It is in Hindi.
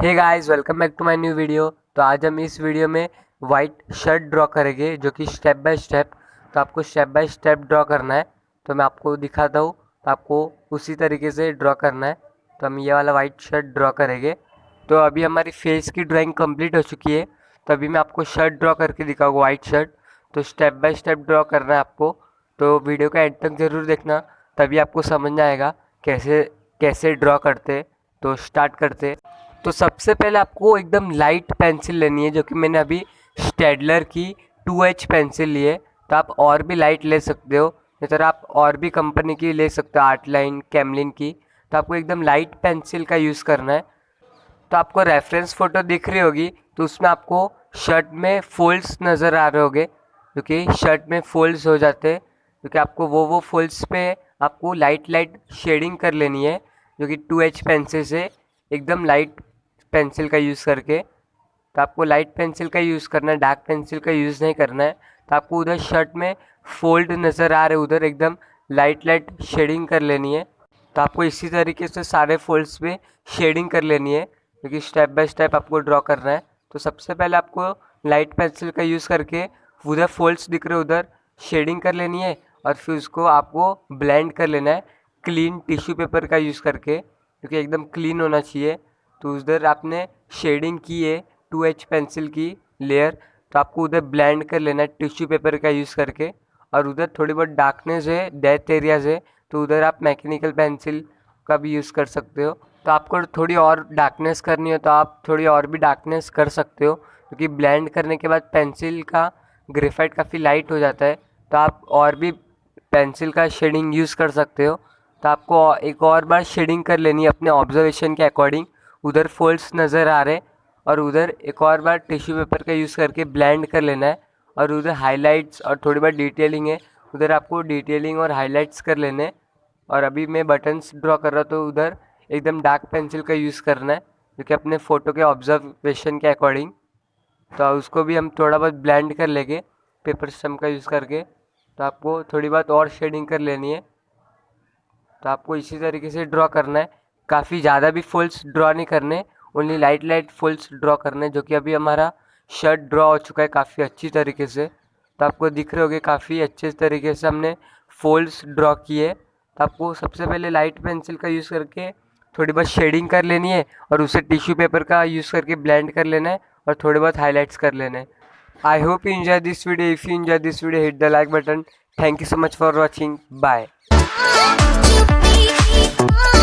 Hey guys, welcome back to my new video. तो आज हम इस वीडियो में वाइट शर्ट ड्रॉ करेंगे, जो कि स्टेप बाय स्टेप। तो आपको स्टेप बाय स्टेप ड्रॉ करना है। तो मैं आपको दिखाता हूँ, तो आपको उसी तरीके से ड्रॉ करना है। तो हम ये वाला वाइट शर्ट ड्रॉ करेंगे। तो अभी हमारी फेस की ड्राइंग कंप्लीट हो चुकी है। तो अभी मैं आपको शर्ट ड्रॉ करके दिखाऊंगा, वाइट शर्ट। तो स्टेप बाय स्टेप ड्रॉ करना है आपको। तो वीडियो का एंड तक ज़रूर देखना, तभी आपको समझ में आएगा कैसे कैसे ड्रॉ करते। तो स्टार्ट करते। तो सबसे पहले आपको एकदम लाइट पेंसिल लेनी है, जो कि मैंने अभी स्टेडलर की 2H पेंसिल ली है। तो आप और भी लाइट ले सकते हो, नहीं तो आप और भी कंपनी की ले सकते हो, आर्ट लाइन, कैमलिन की। तो आपको एकदम लाइट पेंसिल का यूज़ करना है। तो आपको रेफरेंस फ़ोटो दिख रही होगी, तो उसमें आपको शर्ट में फोल्ड्स नज़र आ रहे होंगे, क्योंकि शर्ट में फोल्ड्स हो जाते हैं। क्योंकि आपको वो फोल्ड्स पे आपको लाइट लाइट शेडिंग कर लेनी है, जो कि 2H पेंसिल से एकदम लाइट पेंसिल का यूज़ करके। तो आपको लाइट पेंसिल का यूज़ करना है, डार्क पेंसिल का यूज़ नहीं करना है। तो आपको उधर शर्ट में फोल्ड नज़र आ रहे, उधर एकदम लाइट लाइट शेडिंग कर लेनी है। तो आपको इसी तरीके से सारे फोल्ड्स पे शेडिंग कर लेनी है, क्योंकि स्टेप बाय स्टेप आपको ड्रॉ करना है। तो सबसे पहले आपको लाइट पेंसिल का यूज़ करके उधर फोल्ड्स दिख रहे उधर शेडिंग कर लेनी है, और फिर उसको आपको ब्लेंड कर लेना है क्लीन टिश्यू पेपर का यूज़ करके, क्योंकि एकदम क्लीन होना चाहिए। तो उधर आपने शेडिंग की है 2H पेंसिल की लेयर, तो आपको उधर ब्लेंड कर लेना है टिश्यू पेपर का यूज़ करके। और उधर थोड़ी बहुत डार्कनेस है, डेथ एरियाज है, तो उधर आप मैकेनिकल पेंसिल का भी यूज़ कर सकते हो। तो आपको थोड़ी और डार्कनेस करनी हो तो आप थोड़ी और भी डार्कनेस कर सकते हो, क्योंकि ब्लेंड करने के बाद पेंसिल का ग्रेफाइट काफ़ी लाइट हो जाता है। तो आप और भी पेंसिल का शेडिंग यूज़ कर सकते हो। तो आपको एक और बार शेडिंग कर लेनी है अपने ऑब्जर्वेशन के अकॉर्डिंग। उधर फोल्ड्स नज़र आ रहे, और उधर एक और बार टिश्यू पेपर का यूज़ करके ब्लेंड कर लेना है। और उधर हाइलाइट्स और थोड़ी बहुत डिटेलिंग है, उधर आपको डिटेलिंग और हाइलाइट्स कर लेने हैं। और अभी मैं बटन्स ड्रॉ कर रहा, तो उधर एकदम डार्क पेंसिल का यूज़ करना है, क्योंकि अपने फ़ोटो के ऑब्जर्वेशन के अकॉर्डिंग। तो उसको भी हम थोड़ा बहुत ब्लेंड कर लेंगे पेपर सिस्टम का यूज़ करके। तो आपको थोड़ी बहुत और शेडिंग कर लेनी है। तो आपको इसी तरीके से ड्रॉ करना है, काफ़ी ज़्यादा भी फुल्स ड्रॉ नहीं करने, ओनली लाइट लाइट फुल्स ड्रॉ करने। जो कि अभी हमारा शर्ट ड्रॉ हो चुका है काफ़ी अच्छी तरीके से। तो आपको दिख रहे होंगे काफ़ी अच्छे तरीके से हमने फोल्ड्स ड्रॉ किए। तो आपको सबसे पहले लाइट पेंसिल का यूज़ करके थोड़ी बहुत शेडिंग कर लेनी है, और उसे टिश्यू पेपर का यूज़ करके ब्लेंड कर लेना है, और थोड़े बहुत हाईलाइट्स कर लेना है। I hope you enjoy this video. If you enjoy this video, hit the like button. Thank you so much for watching. Bye.